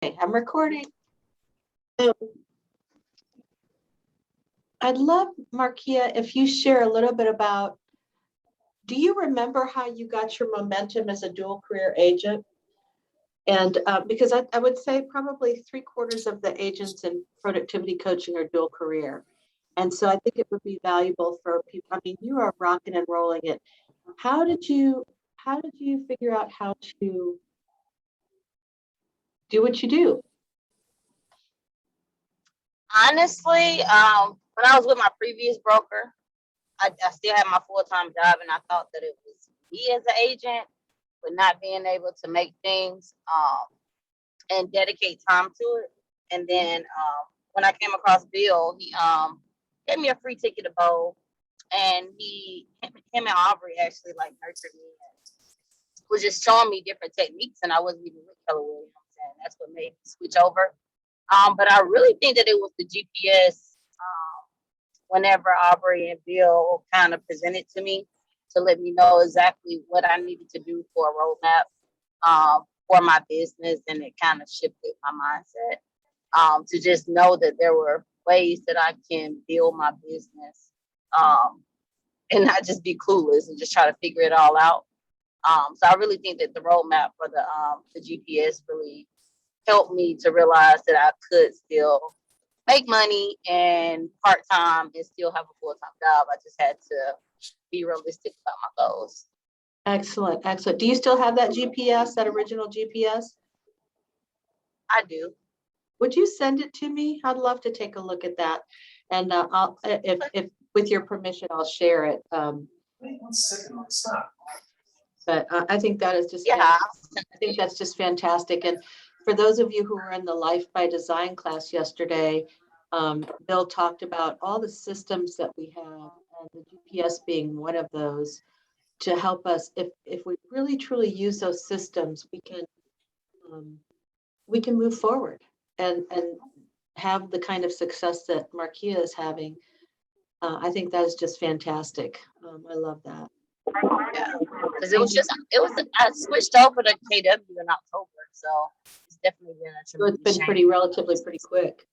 Okay, I'm recording. I'd love, Markia, if you share a little bit about, do you remember how you got your momentum as a dual career agent? And because I would say probably 3/4 of the agents in productivity coaching are dual career. And so I think it would be valuable for people. I mean, you are rocking and rolling it. How did you figure out how to do what you do? Honestly, when I was with my previous broker, I still had my full-time job, and I thought that it was me as an agent, but not being able to make things and dedicate time to it. And then when I came across Bill, he gave me a free ticket to bowl, and him and Aubrey actually like nurtured me and was just showing me different techniques, and I wasn't even with Keller Williams, and that's what made me switch over. But I really think that it was the GPS. Whenever Aubrey and Bill kind of presented to me to let me know exactly what I needed to do for a roadmap for my business, and it kind of shifted my mindset to just know that there were ways that I can build my business and not just be clueless and just try to figure it all out. So I really think that the roadmap for the GPS really helped me to realize that I could still make money and part-time and still have a full-time job. I just had to be realistic about my goals. Excellent, excellent. Do you still have that GPS, that original GPS? I do. Would you send it to me? I'd love to take a look at that. And I'll, if with your permission, I'll share it. Wait 1 second, stop. But I think that is just, Yeah. I think that's just fantastic. And for those of you who were in the Life by Design class yesterday, Bill talked about all the systems that we have, and the GPS being one of those, to help us. If we really truly use those systems, we can move forward and have the kind of success that Markia is having. I think that is just fantastic. I love that. Yeah, because I switched over to KW in October, so it's definitely been a So it's been pretty quick.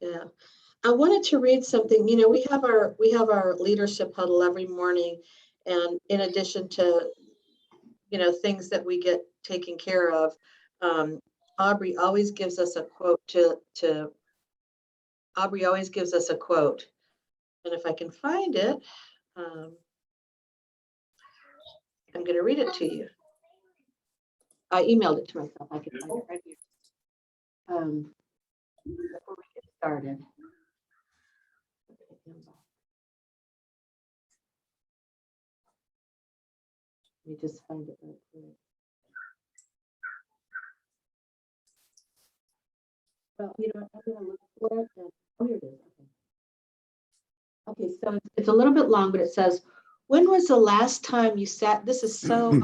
Yeah, I wanted to read something. You know, we have our leadership huddle every morning, and in addition to, you know, things that we get taken care of, Aubrey always gives us a quote Aubrey always gives us a quote, and if I can find it, I'm going to read it to you. I emailed it to myself. I can find it right here. Before we get started. Let me just find it right quick. Well, you know, I'm going to look for it. Oh, here it is. Okay, so it's a little bit long, but it says, when was the last time you sat? This is so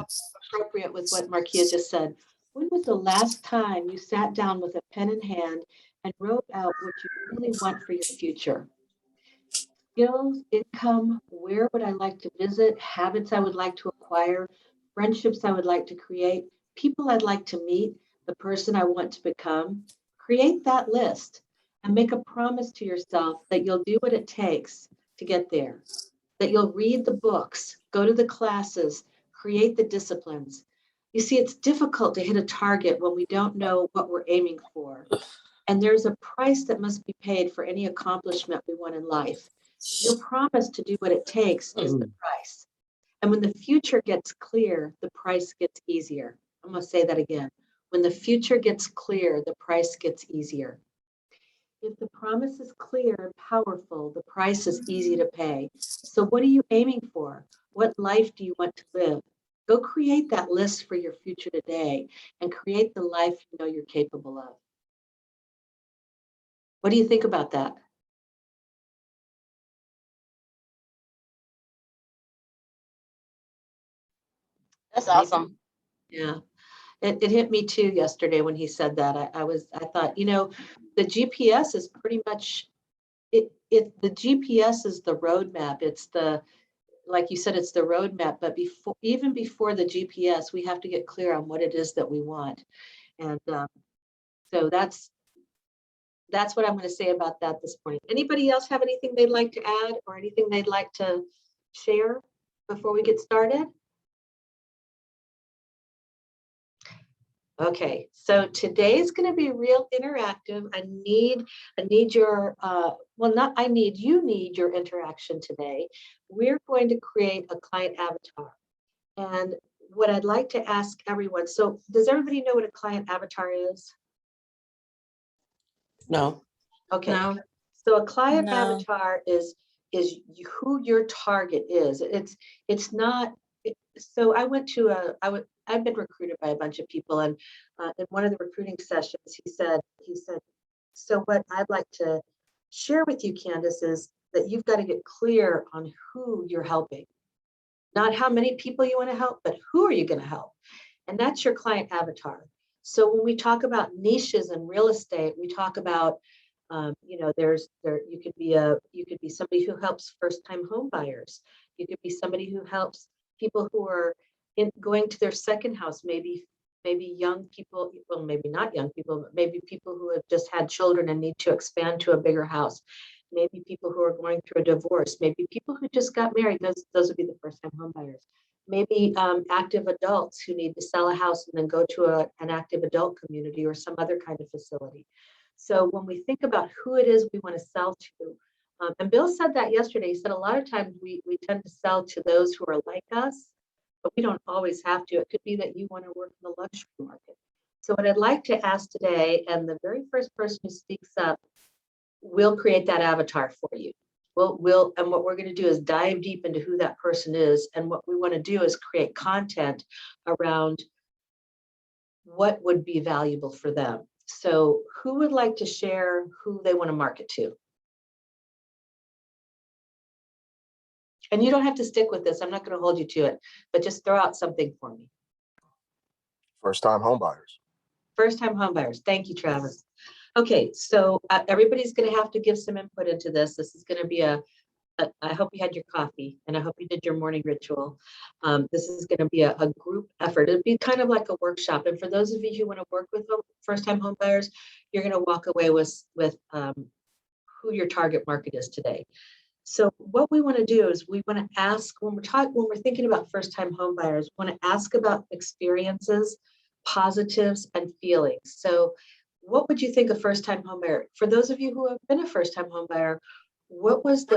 appropriate with what Markia just said. When was the last time you sat down with a pen in hand and wrote out what you really want for your future? Skills, income, where would I like to visit, habits I would like to acquire, friendships I would like to create, people I'd like to meet, the person I want to become. Create that list and make a promise to yourself that you'll do what it takes to get there, that you'll read the books, go to the classes, create the disciplines. You see, it's difficult to hit a target when we don't know what we're aiming for. And there's a price that must be paid for any accomplishment we want in life. Your promise to do what it takes is the price. And when the future gets clear, the price gets easier. I'm going to say that again. When the future gets clear, the price gets easier. If the promise is clear and powerful, the price is easy to pay. So what are you aiming for? What life do you want to live? Go create that list for your future today and create the life you know you're capable of. What do you think about that? That's awesome. Yeah. It hit me too yesterday when he said that. I thought, you know, the GPS is pretty much the GPS is the roadmap. It's the like you said, it's the roadmap, but even before the GPS, we have to get clear on what it is that we want. And so that's what I'm going to say about that this morning. Anybody else have anything they'd like to add or anything they'd like to share before we get started? Okay, so today's going to be real interactive. I need your, you need your interaction today. We're going to create a client avatar. And what I'd like to ask everyone, so does everybody know what a client avatar is? No. Okay, No. so a client No. avatar is who your target is. It's not, so I went to I've been recruited by a bunch of people, and in one of the recruiting sessions, he said, so what I'd like to share with you, Candace, is that you've got to get clear on who you're helping. Not how many people you want to help, but who are you going to help? And that's your client avatar. So when we talk about niches in real estate, we talk about, you could be somebody who helps first-time home buyers. You could be somebody who helps people who are going to their second house, maybe young people, well, maybe not young people, but maybe people who have just had children and need to expand to a bigger house. Maybe people who are going through a divorce, maybe people who just got married. Those would be the first-time home buyers. Maybe active adults who need to sell a house and then go to an active adult community or some other kind of facility. So when we think about who it is we want to sell to, and Bill said that yesterday, he said a lot of times we tend to sell to those who are like us, but we don't always have to. It could be that you want to work in the luxury market. So what I'd like to ask today, and the very first person who speaks up, we'll create that avatar for you. And what we're going to do is dive deep into who that person is. And what we want to do is create content around what would be valuable for them. So who would like to share who they want to market to? And you don't have to stick with this. I'm not going to hold you to it, but just throw out something for me. First-time homebuyers. First-time homebuyers. Thank you, Travis. Okay, so everybody's going to have to give some input into this. This is going to be I hope you had your coffee and I hope you did your morning ritual. This is going to be a group effort. It'd be kind of like a workshop. And for those of you who want to work with first-time home buyers, you're going to walk away with who your target market is today. So what we want to do is we want to ask, when we're thinking about first-time home buyers, we want to ask about experiences, positives, and feelings. So what would you think a first-time home buyer? For those of you who have been a first-time home buyer, what was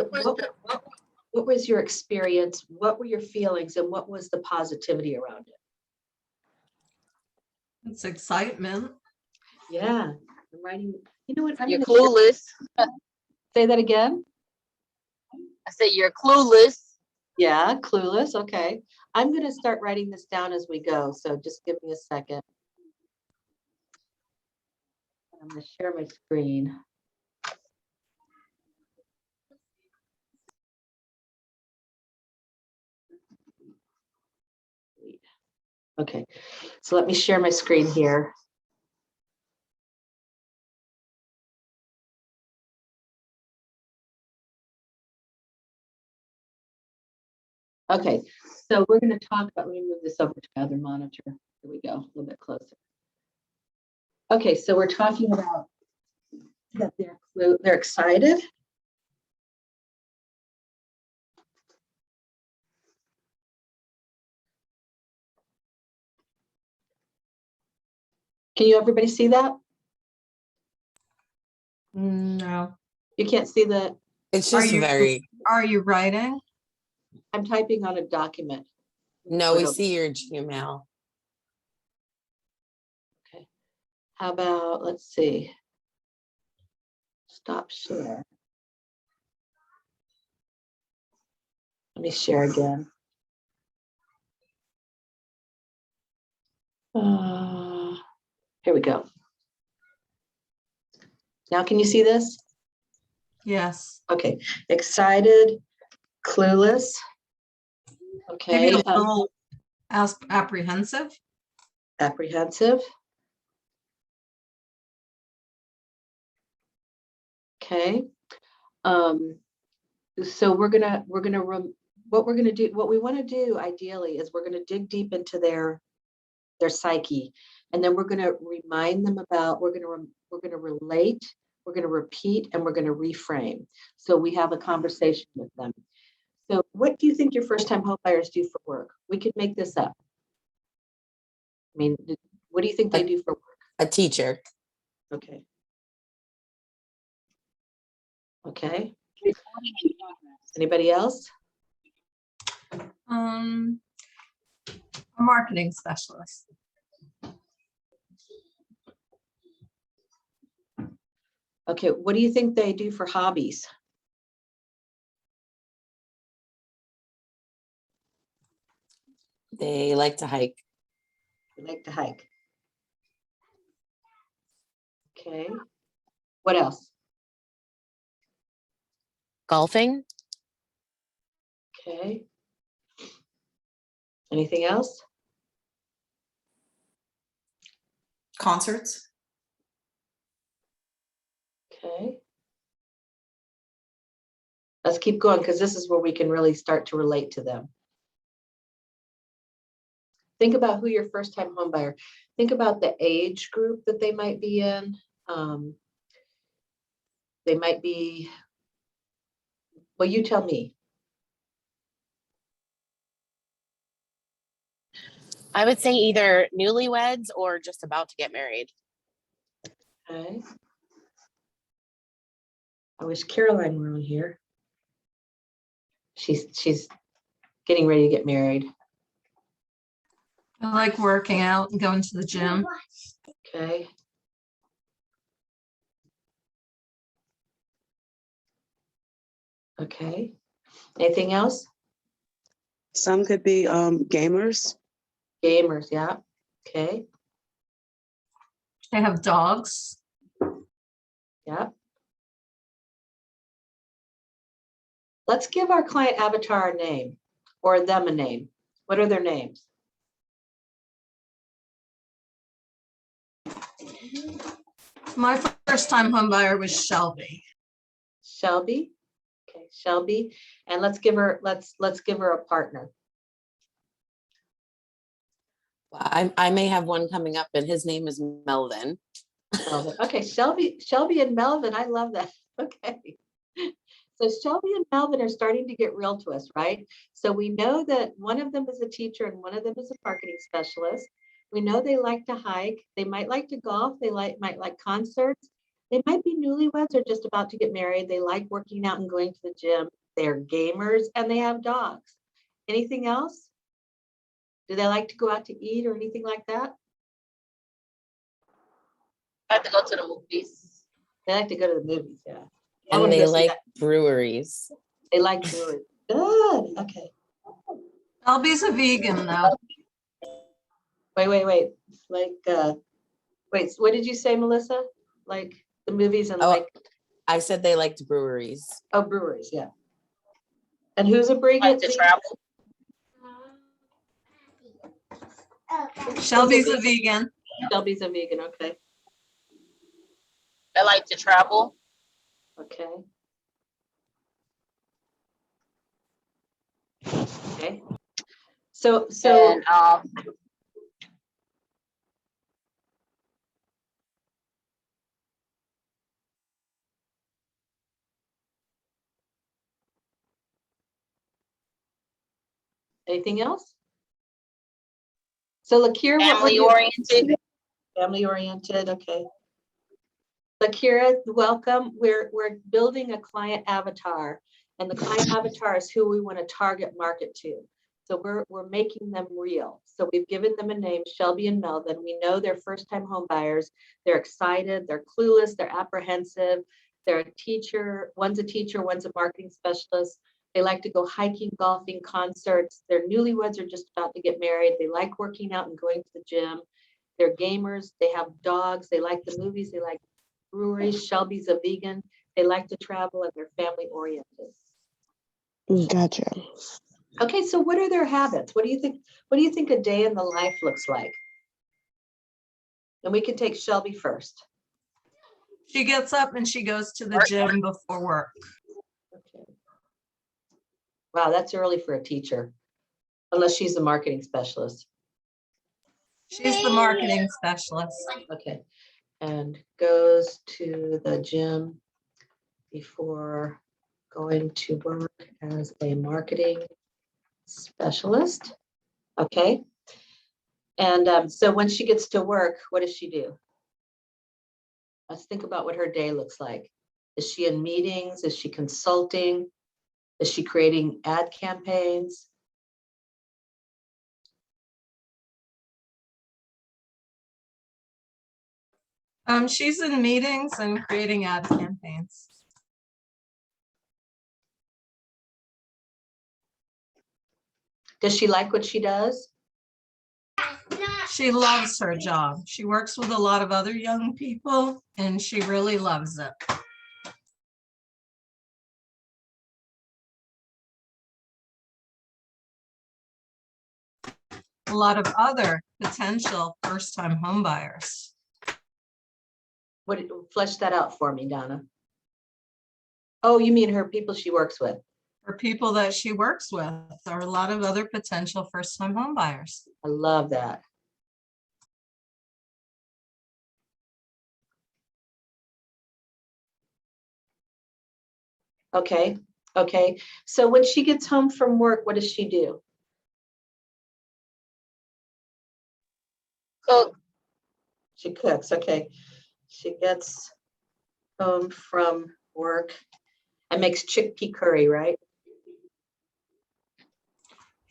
your experience? What were your feelings, and what was the positivity around it? It's excitement. Yeah, I'm writing. You know what? You're clueless. Say that again. I said you're clueless. Yeah, clueless. Okay, I'm going to start writing this down as we go. So just give me a second. I'm going to share my screen. Okay, so let me share my screen here. Okay, so we're going to talk about, let me move this over to the other monitor. Here we go, a little bit closer. Okay, so we're talking about that they're excited. Can you everybody see that? No. You can't see the, It's just Are you writing? I'm typing on a document. no, we see your Gmail. Okay, how about, let's see. Stop share. Let me share again. Here we go. Now, can you see this? Yes. Okay, excited, clueless. Okay, Maybe a little apprehensive. apprehensive. Okay. So we're gonna what we're going to do, what we want to do ideally is we're going to dig deep into their psyche, and then we're going to remind them about, we're going to relate, we're going to repeat, and we're going to reframe. So we have a conversation with them. So what do you think your first time home buyers do for work? We could make this up. I mean, what do you think they do for work? A teacher. Okay. Okay. Anybody else? A marketing specialist. Okay, what do you think they do for hobbies? They like to hike. They like to hike. Okay. What else? Golfing. Okay. Anything else? Concerts. Okay. Let's keep going because this is where we can really start to relate to them. Think about who your first time home buyer. Think about the age group that they might be in. They might be, well, you tell me. I would say either newlyweds or just about to get married. Okay. I wish Caroline were on here. She's getting ready to get married. I like working out and going to the gym. Okay. Okay. Anything else? Some could be gamers. Gamers, yeah. Okay. They have dogs. Yeah. Let's give our client avatar a name or them a name. What are their names? My first time home buyer was Shelby. Shelby. Okay, Shelby. And let's give her a partner. Well, I may have one coming up, and his name is Melvin. Melvin. Okay, Shelby and Melvin. I love that. Okay. So Shelby and Melvin are starting to get real to us, right? So we know that one of them is a teacher and one of them is a marketing specialist. We know they like to hike. They might like to golf. They might like concerts. They might be newlyweds or just about to get married. They like working out and going to the gym. They're gamers and they have dogs. Anything else? Do they like to go out to eat or anything like that? I have to go to the movies. They like to go to the movies, yeah. I wanna And go they see like that. breweries. They like breweries. Good. Okay. Shelby's a vegan though. Wait. Like, wait, what did you say, Melissa? Like the movies and Oh, like, I said they liked breweries. oh, breweries, yeah. And who's a I vegan? like to travel. Shelby's a vegan. Shelby's a vegan, okay. I like to travel. Okay. Okay. So And anything else? So Lakira, what would family you? oriented. Family oriented, okay. Lakira, welcome. We're building a client avatar, and the client avatar is who we want to target market to. So we're making them real. So we've given them a name, Shelby and Melvin. We know they're first-time home buyers. They're excited, they're clueless, they're apprehensive. They're a teacher, one's a marketing specialist. They like to go hiking, golfing, concerts. They're newlyweds or just about to get married. They like working out and going to the gym. They're gamers, they have dogs, they like the movies, they like breweries. Shelby's a vegan. They like to travel and they're family oriented. Gotcha. Okay, so what are their habits? What do you think? What do you think a day in the life looks like? And we can take Shelby first. She gets up and she goes to the gym before work. Okay. Wow, that's early for a teacher, unless she's a marketing specialist. She's the marketing specialist. Okay, and goes to the gym before going to work as a marketing specialist. Okay. And so when she gets to work, what does she do? Let's think about what her day looks like. Is she in meetings? Is she consulting? Is she creating ad campaigns? She's in meetings and creating ad campaigns. Does she like what she does? She loves her job. She works with a lot of other young people and she really loves it. A lot of other potential first-time homebuyers. What, flesh that out for me, Donna. Oh, you mean her people she works with? For people that she works with are a lot of other potential first-time homebuyers. I love that. Okay, okay. So when she gets home from work, what does she do? Cook. She cooks, okay. She gets home from work and makes chickpea curry, right?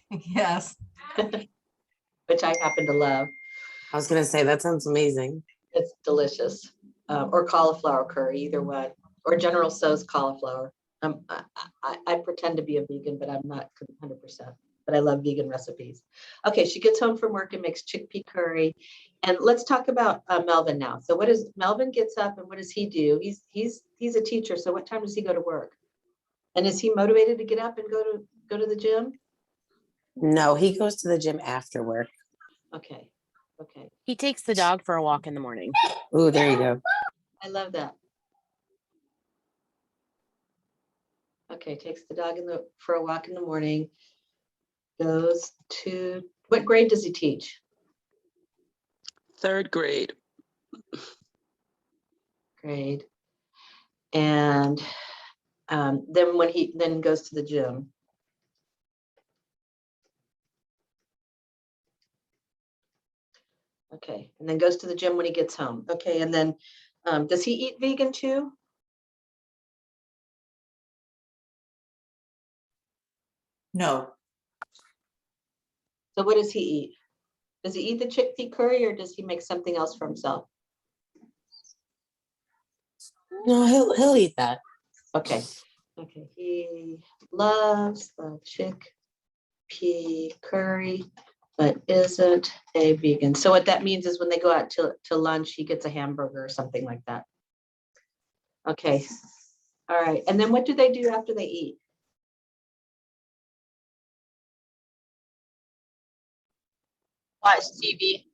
Yes. Which I happen to love. I was gonna say, that sounds amazing. It's delicious. Or cauliflower curry, either one. Or General Tso's cauliflower. I pretend to be a vegan, but I'm not 100%. But I love vegan recipes. Okay, she gets home from work and makes chickpea curry. And let's talk about Melvin now. So what does Melvin gets up and what does he do? He's a teacher. So what time does he go to work? And is he motivated to get up and go to the gym? No, he goes to the gym after work. Okay. Okay. He takes the dog for a walk in the morning. Ooh, there you go. I love that. Okay, takes the dog for a walk in the morning. Goes to, what grade does he teach? 3rd grade. Grade. And then when he then goes to the gym. Okay, and then goes to the gym when he gets home. Okay, and then does he eat vegan too? No, So what does he eat? Does he eat the chickpea curry or does he make something else for himself? No, he'll eat that. Okay. Okay, he loves the chickpea curry, but isn't a vegan. So what that means is when they go out to lunch, he gets a hamburger or something like that. Okay. All right. And then what do they do after they eat? Watch TV.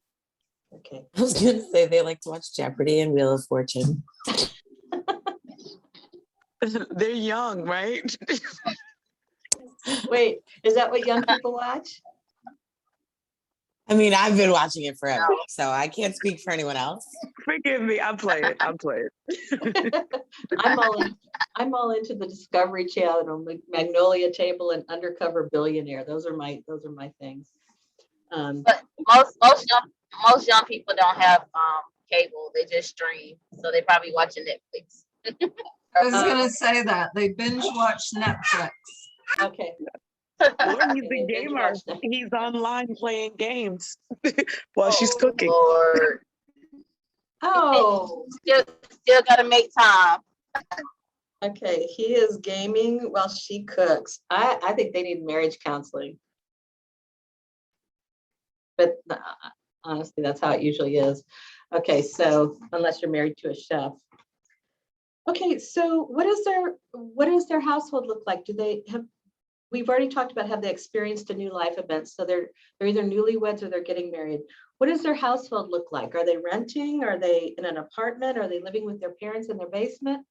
Okay. I was gonna say they like to watch Jeopardy and Wheel of Fortune. They're young, right? Wait, is that what young people watch? I mean, I've been watching it forever, so I can't speak for anyone else. Forgive me, I play it. I play it. I'm all into the Discovery Channel, Magnolia Table, and Undercover Billionaire. Those are my things. But most young people don't have cable. They just stream. So they probably watching Netflix. I was gonna say that. They binge watch Netflix. Okay. Or he's They a binge gamer. watch them. He's online playing games while she's Oh, cooking. Lord. Oh, Still gotta make time. okay. He is gaming while she cooks. I think they need marriage counseling. But honestly, that's how it usually is. Okay, so unless you're married to a chef. Okay, so what does their household look like? Do they have, we've already talked about have they experienced a new life event? So they're either newlyweds or they're getting married. What does their household look like? Are they renting? Are they in an apartment? Are they living with their parents in their basement?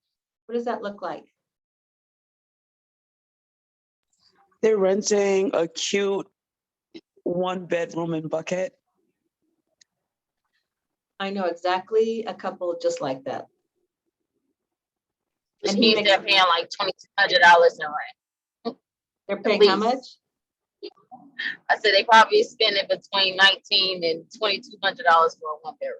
What does that look like? They're renting a cute 1-bedroom in Buckhead. I know exactly a couple just like that. Which And he means makes, they're paying like $2,200 in rent. they're paying how much? I said they probably spending between $1,900 and $2,200 for a 1-bedroom.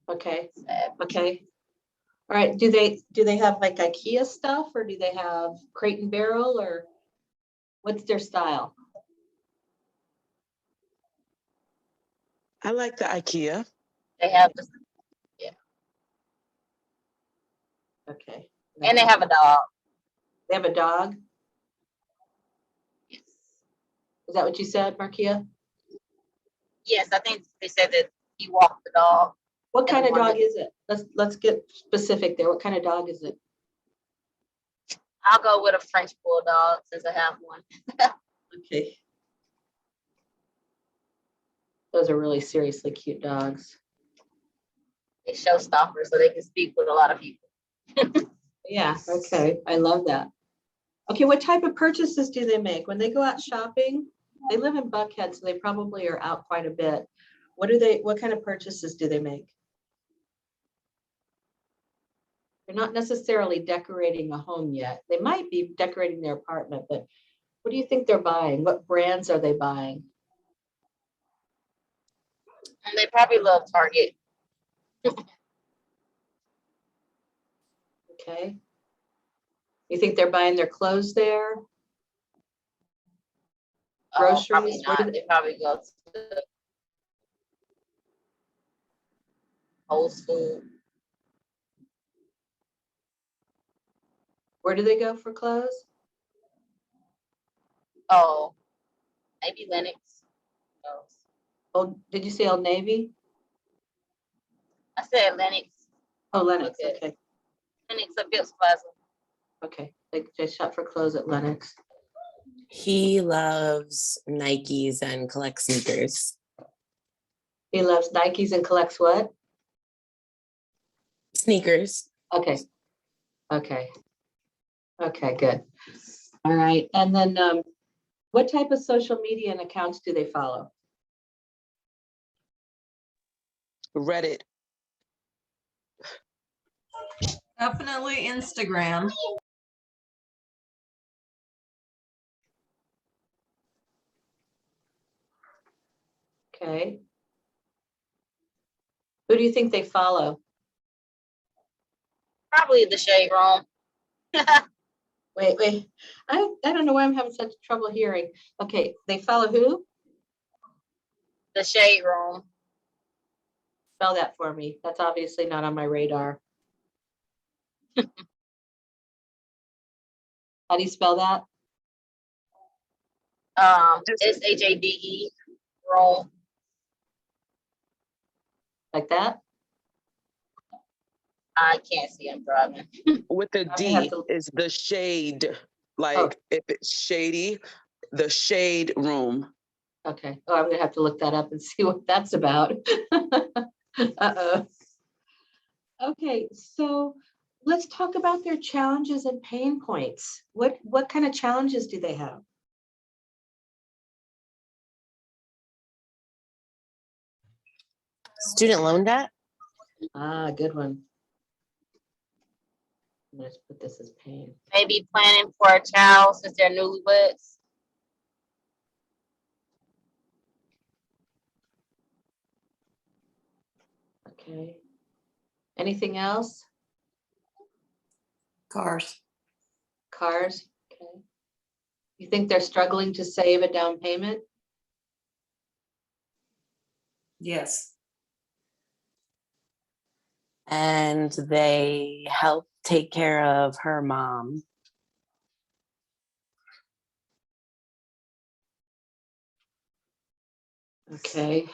Okay, okay. All right, do they have like IKEA stuff, or do they have Crate and Barrel, or what's their style? I like the IKEA. They have, Okay. and they have a dog. They have a dog? Is that what you said, Markia? Yes, I think they said that he walked the dog. What kind of dog morning. is it? Let's get specific there. What kind of dog is it? I'll go with a French bulldog since I have one. Okay. Those are really seriously cute dogs. They showstoppers, so they can speak with a lot of people. Yeah, okay. I love that. Okay, what type of purchases do they make? When they go out shopping, they live in Buckhead, so they probably are out quite a bit. What kind of purchases do they make? They're not necessarily decorating a home yet. They might be decorating their apartment, but what do you think they're buying? What brands are they buying? And they probably love Target. Okay. You think they're buying their clothes there? Probably Groceries? Where do not. they- They probably go to Whole Foods. Where do they go for clothes? Oh, maybe Lennox. No. Oh, did you say Old Navy? I said Lennox. Oh, Lennox, Okay. okay, Lennox or Phipps Plaza. okay. They shop for clothes at Lennox. He loves Nikes and collects sneakers. He loves Nikes and collects what? Sneakers. Okay, okay. Okay, good. All right, and then what type of social media and accounts do they follow? Reddit. Definitely Instagram. Okay. Who do you think they follow? Probably the Shade Room. Wait. I don't know why I'm having such trouble hearing. Okay, they follow who? The Shade Room. Spell that for me. That's obviously not on my radar. How do you spell that? SHADE Room. Like that? I can't see. I'm driving. With the I'm gonna have D to- is the shade. Like if it's shady, the shade room. Okay. Oh, I'm gonna have to look that up and see what that's about. Uh-oh. Okay, so let's talk about their challenges and pain points. What kind of challenges do they have? Student loan debt? Ah, good one. Let's put this as pain. Maybe planning for a child since they're newlyweds. Okay. Anything else? Cars. Cars? Okay. You think they're struggling to save a down payment? Yes. And they help take care of her mom. Okay.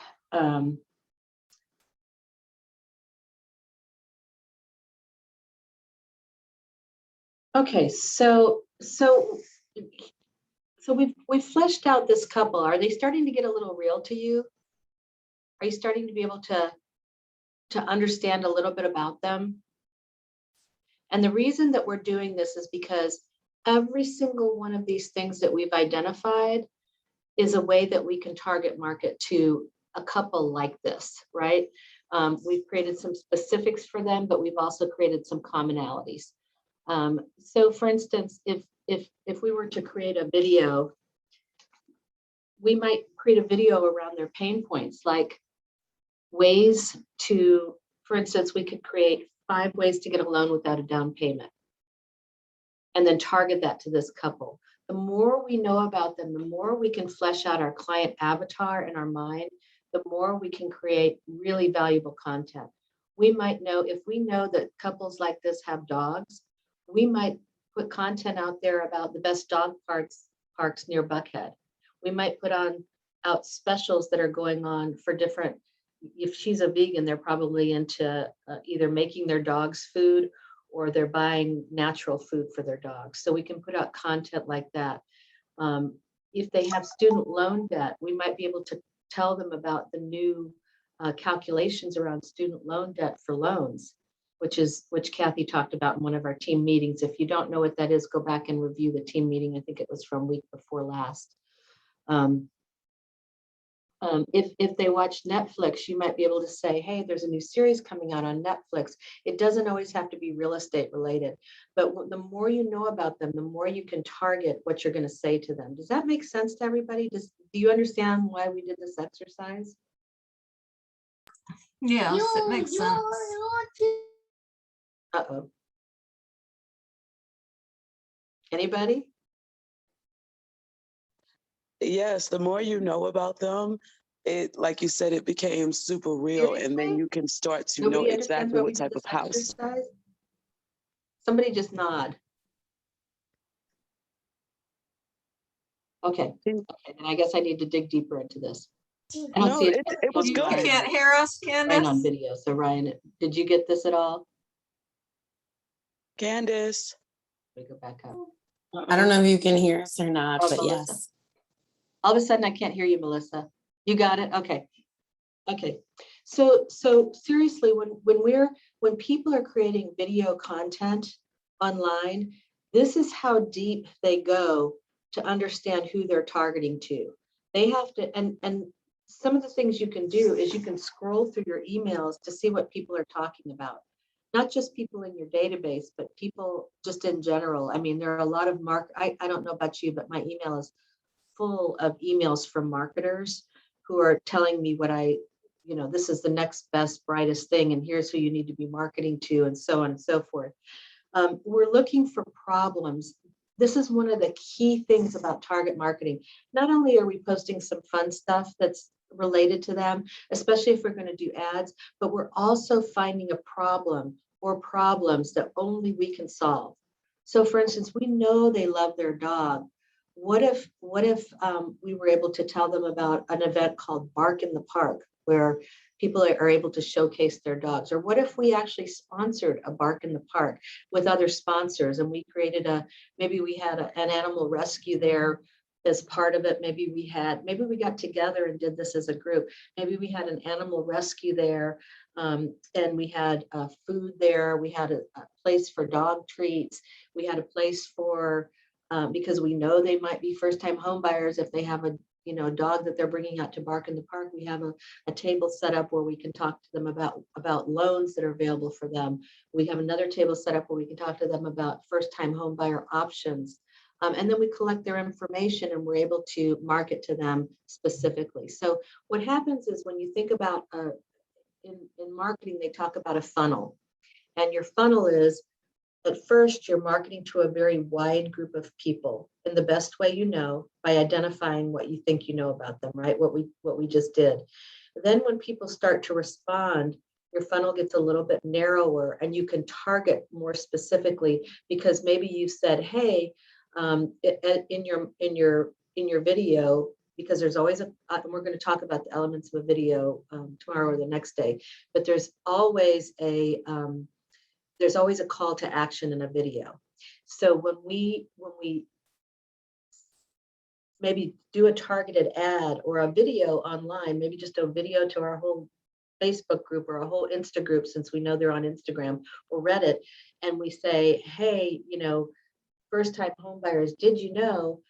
Okay, so we've fleshed out this couple. Are they starting to get a little real to you? Are you starting to be able to understand a little bit about them? And the reason that we're doing this is because every single one of these things that we've identified is a way that we can target market to a couple like this, right? We've created some specifics for them, but we've also created some commonalities. So for instance, if we were to create a video, we might create a video around their pain points, like ways to, for instance, we could create 5 ways to get a loan without a down payment, and then target that to this couple. The more we know about them, the more we can flesh out our client avatar in our mind, the more we can create really valuable content. We might know, if we know that couples like this have dogs, we might put content out there about the best dog parks near Buckhead. We might put out specials that are going on for different, if she's a vegan, they're probably into either making their dogs food or they're buying natural food for their dogs. So we can put out content like that. If they have student loan debt, we might be able to tell them about the new calculations around student loan debt for loans, which Kathy talked about in one of our team meetings. If you don't know what that is, go back and review the team meeting. I think it was from week before last. If they watch Netflix, you might be able to say, hey, there's a new series coming out on Netflix. It doesn't always have to be real estate related, but the more you know about them, the more you can target what you're going to say to them. Does that make sense to everybody? Do you understand why we did this exercise? Yes, it makes sense. Uh-oh. Anybody? Yes, the more you know about them, it, like you said, it became super real, and then you can start to know Nobody understands exactly why we what did type this of house. exercise? Somebody just nod. Okay. Mm. Okay, then I guess I need to dig deeper into this. I don't No, see it was You good. can't hear us, Ryan on Candace? video. So Ryan, did you get this at all? Candace. Let me go back up. I don't know if you can hear us or not, Oh, but Melissa. yes. All of a sudden, I can't hear you, Melissa. You got it? Okay. Okay. So seriously, when people are creating video content online, this is how deep they go to understand who they're targeting to. They have to, and some of the things you can do is you can scroll through your emails to see what people are talking about. Not just people in your database, but people just in general. I mean, there are a lot of I don't know about you, but my email is full of emails from marketers who are telling me this is the next best, brightest thing, and here's who you need to be marketing to, and so on and so forth. We're looking for problems. This is one of the key things about target marketing. Not only are we posting some fun stuff that's related to them, especially if we're going to do ads, but we're also finding a problem or problems that only we can solve. So for instance, we know they love their dog. What if we were able to tell them about an event called Bark in the Park, where people are able to showcase their dogs? Or what if we actually sponsored a Bark in the Park with other sponsors, and we created maybe we had an animal rescue there as part of it. Maybe we got together and did this as a group. Maybe we had an animal rescue there, and we had food there. We had a place for dog treats. We had a place for, because we know they might be first-time home buyers. If they have a dog that they're bringing out to Bark in the Park, we have a table set up where we can talk to them about loans that are available for them. We have another table set up where we can talk to them about first-time home buyer options. And then we collect their information and we're able to market to them specifically. So what happens is, when you think about in marketing, they talk about a funnel, and your funnel is, at first, you're marketing to a very wide group of people in the best way you know, by identifying what you think you know about them, right? What we just did. Then when people start to respond, your funnel gets a little bit narrower, and you can target more specifically, because maybe you said, hey, in your video, because there's always and we're going to talk about the elements of a video tomorrow or the next day, but there's always a call to action in a video. So when we maybe do a targeted ad or a video online, maybe just a video to our whole Facebook group or a whole Insta group, since we know they're on Instagram or Reddit. And we say, hey, you know, first time home buyers, did you know,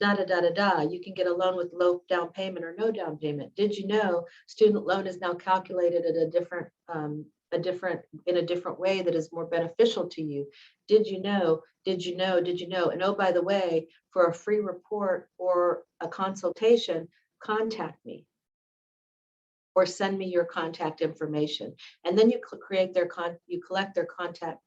da, da, da, da, da, you can get a loan with low down payment or no down payment. Did you know student loan is now calculated at a different in a different way that is more beneficial to you? Did you know? Did you know? Did you know? And oh, by the way, for a free report or a consultation, contact me or send me your contact information. And then you collect their contact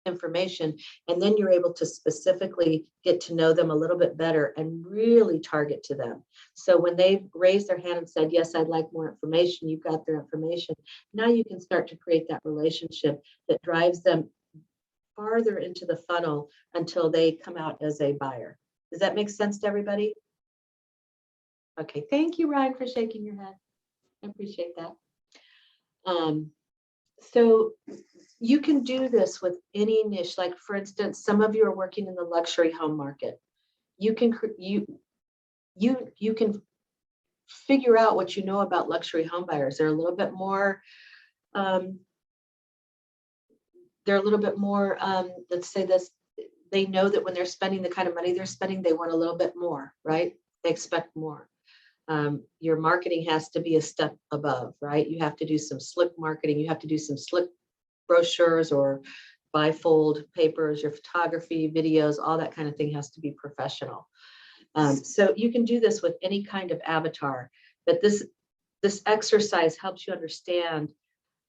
information, and then you're able to specifically get to know them a little bit better and really target to them. So when they've raised their hand and said, yes, I'd like more information, you've got their information. Now you can start to create that relationship that drives them farther into the funnel until they come out as a buyer. Does that make sense to everybody? Okay, thank you, Ryan, for shaking your head. I appreciate that. So you can do this with any niche. Like, for instance, some of you are working in the luxury home market. You can figure out what you know about luxury home buyers. They're a little bit more let's say this, they know that when they're spending the kind of money they're spending, they want a little bit more, right? They expect more. Your marketing has to be a step above, right? You have to do some slick marketing. You have to do some slick brochures or bifold papers. Your photography, videos, all that kind of thing has to be professional. So you can do this with any kind of avatar, but this exercise helps you understand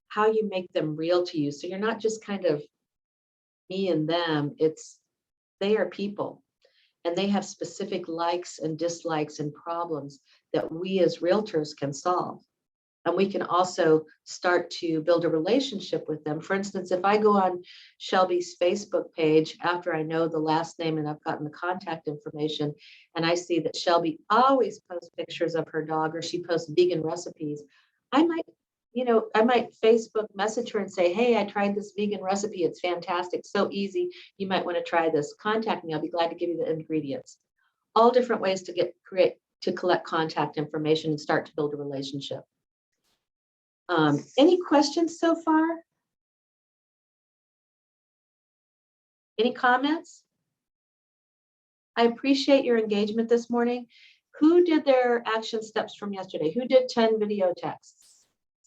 how you make them real to you. So you're not just kind of me and them. They are people. And they have specific likes and dislikes and problems that we as realtors can solve. And we can also start to build a relationship with them. For instance, if I go on Shelby's Facebook page after I know the last name and I've gotten the contact information, and I see that Shelby always posts pictures of her dog or she posts vegan recipes, I might Facebook message her and say, hey, I tried this vegan recipe. It's fantastic. So easy. You might want to try this. Contact me. I'll be glad to give you the ingredients. All different ways to collect contact information and start to build a relationship. Any questions so far? Any comments? I appreciate your engagement this morning. Who did their action steps from yesterday? Who did 10 video texts?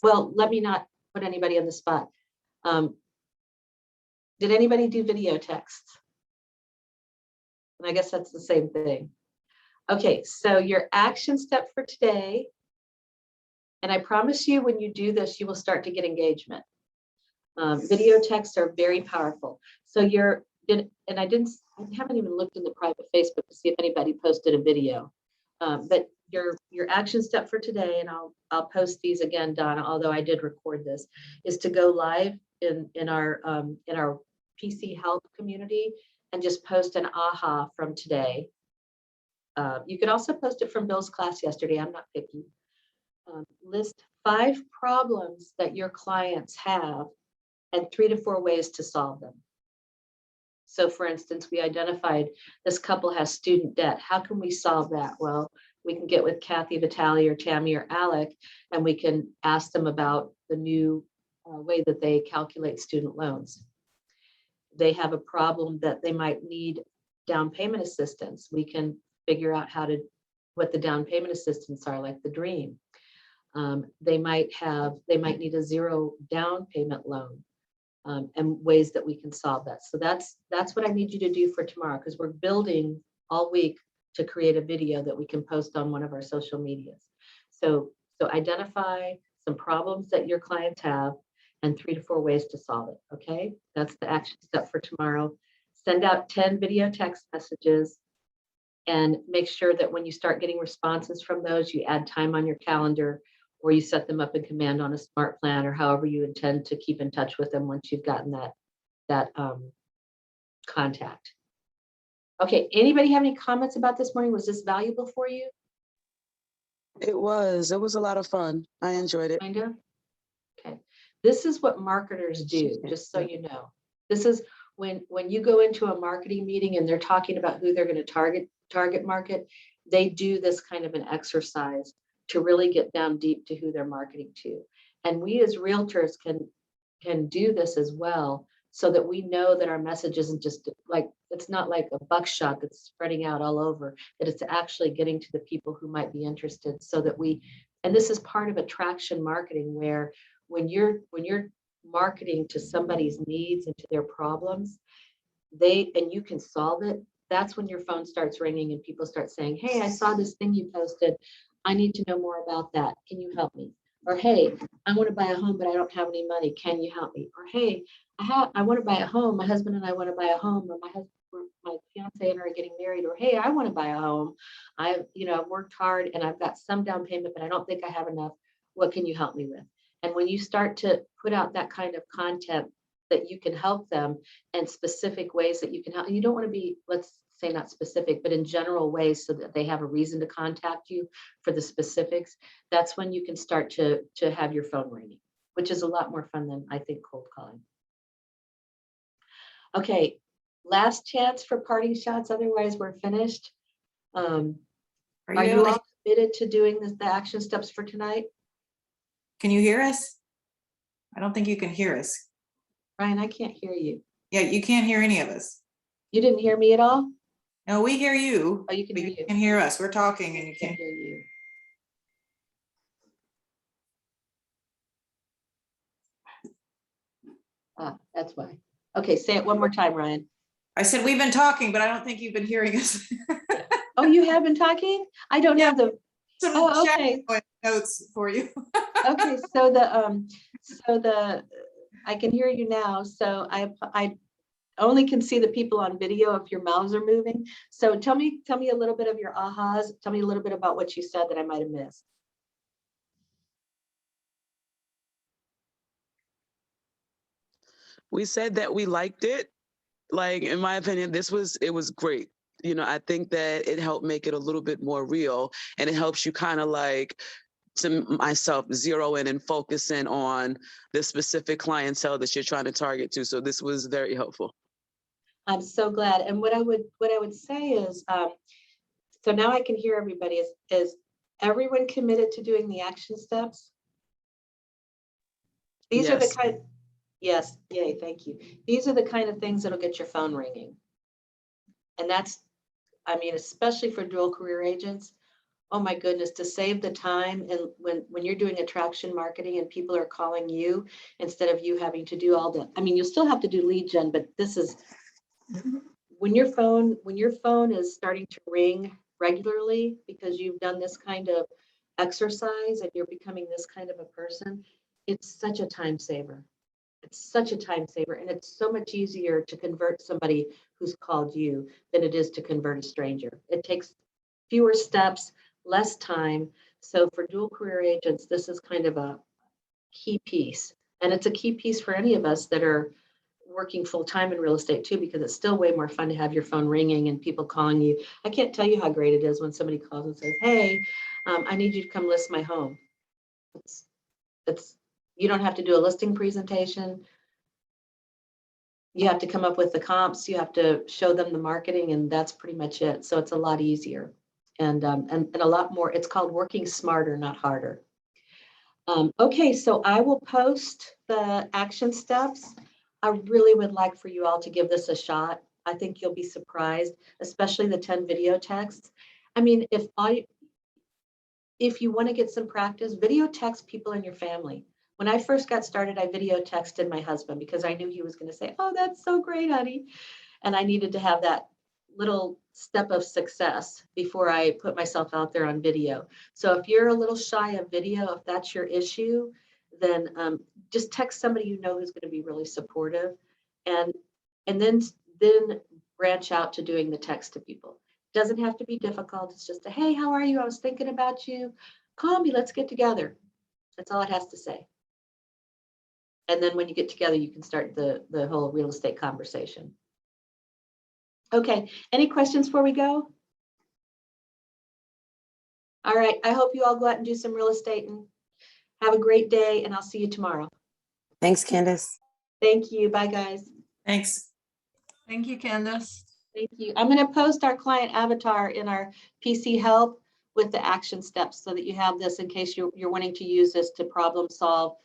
Well, let me not put anybody on the spot. Did anybody do video texts? And I guess that's the same thing. Okay, so your action step for today, and I promise you when you do this, you will start to get engagement. Video texts are very powerful. So I haven't even looked in the private Facebook to see if anybody posted a video. But your action step for today, and I'll post these again, Donna, although I did record this, is to go live in our PC Health community and just post an aha from today. You could also post it from Bill's class yesterday. I'm not picky. List 5 problems that your clients have and 3 to 4 ways to solve them. So for instance, we identified this couple has student debt. How can we solve that? Well, we can get with Kathy Vitale or Tammy or Alec, and we can ask them about the new way that they calculate student loans. They have a problem that they might need down payment assistance. We can figure out what the down payment assistance are, like the Dream. They might need a 0 down payment loan. And ways that we can solve that. So that's what I need you to do for tomorrow, because we're building all week to create a video that we can post on one of our social medias. So identify some problems that your clients have and 3 to 4 ways to solve it. Okay, that's the action step for tomorrow. Send out 10 video text messages and make sure that when you start getting responses from those, you add time on your calendar, or you set them up in command on a smart plan, or however you intend to keep in touch with them once you've gotten that contact. Okay, anybody have any comments about this morning? Was this valuable for you? It was a lot of fun. I enjoyed it. Kind of? Okay. This is what marketers do, just so you know. This is when you go into a marketing meeting and they're talking about who they're going to target market, they do this kind of an exercise to really get down deep to who they're marketing to. And we as realtors can do this as well, so that we know that our message isn't just like, it's not like a buckshot that's spreading out all over, that it's actually getting to the people who might be interested, so that and this is part of attraction marketing, where when you're marketing to somebody's needs and to their problems, and you can solve it, that's when your phone starts ringing and people start saying, hey, I saw this thing you posted. I need to know more about that. Can you help me? Or, hey, I want to buy a home, but I don't have any money. Can you help me? Or, hey, I want to buy a home. My husband and I want to buy a home. Or my fiance and I are getting married. Or, hey, I want to buy a home. I've worked hard and I've got some down payment, but I don't think I have enough. What can you help me with? And when you start to put out that kind of content that you can help them, and specific ways that you can help, you don't want to be, let's say not specific, but in general ways, so that they have a reason to contact you for the specifics, that's when you can start to have your phone ringing, which is a lot more fun than, I think, cold calling. Okay, last chance for parting shots, otherwise we're finished. Are you all committed to doing the action steps for tonight? Can you hear us? I don't think you can hear us. Ryan, I can't hear you. Yeah, you can't hear any of us. You didn't hear me at all? No, we hear you. Oh, you can but hear you you. can hear us. We're talking and you Can't can't. hear you. Ah, that's why. Okay, say it one more time, Ryan. I said, we've been talking, but I don't think you've been hearing us. Oh, you have been talking? I don't have the, oh, okay. Notes for you. Okay, so I can hear you now. So I only can see the people on video if your mouths are moving. So tell me a little bit of your ahas. Tell me a little bit about what you said that I might have missed. We said that we liked it. Like, in my opinion, it was great. I think that it helped make it a little bit more real, and it helps you kind of like, to myself, zero in and focus in on the specific clientele that you're trying to target to. So this was very helpful. I'm so glad. And what I would say is, so now I can hear everybody. Is everyone committed to doing the action steps? These are the kind. Yes, yay, thank you. These are the kind of things that'll get your phone ringing. And that's, I mean, especially for dual career agents, oh my goodness, to save the time. And when you're doing attraction marketing and people are calling you, instead of you having to do all the, I mean, you'll still have to do lead gen, but this is, when your phone is starting to ring regularly because you've done this kind of exercise and you're becoming this kind of a person, it's such a time saver. It's such a time saver, and it's so much easier to convert somebody who's called you than it is to convert a stranger. It takes fewer steps, less time. So for dual career agents, this is kind of a key piece. And it's a key piece for any of us that are working full time in real estate too, because it's still way more fun to have your phone ringing and people calling you. I can't tell you how great it is when somebody calls and says, hey, I need you to come list my home. It's you don't have to do a listing presentation. You have to come up with the comps. You have to show them the marketing, and that's pretty much it. So it's a lot easier and a lot more. It's called working smarter, not harder. Okay, so I will post the action steps. I really would like for you all to give this a shot. I think you'll be surprised, especially the 10 video texts. I mean, if you want to get some practice, video text people in your family. When I first got started, I video texted my husband because I knew he was going to say, oh, that's so great, honey. And I needed to have that little step of success before I put myself out there on video. So if you're a little shy of video, if that's your issue, then just text somebody you know who's going to be really supportive, and then branch out to doing the text to people. It doesn't have to be difficult. It's just a, hey, how are you? I was thinking about you. Call me, let's get together. That's all it has to say. And then when you get together, you can start the whole real estate conversation. Okay, any questions before we go? All right, I hope you all go out and do some real estate and have a great day, and I'll see you tomorrow. Thanks, Candace. Thank you. Bye, guys. Thanks. Thank you, Candace. Thank you. I'm going to post our client avatar in our PC help with the action steps so that you have this in case you're wanting to use this to problem solve,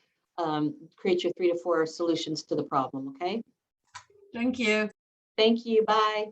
create your 3 to 4 solutions to the problem. Okay. Thank you. Thank you. Bye.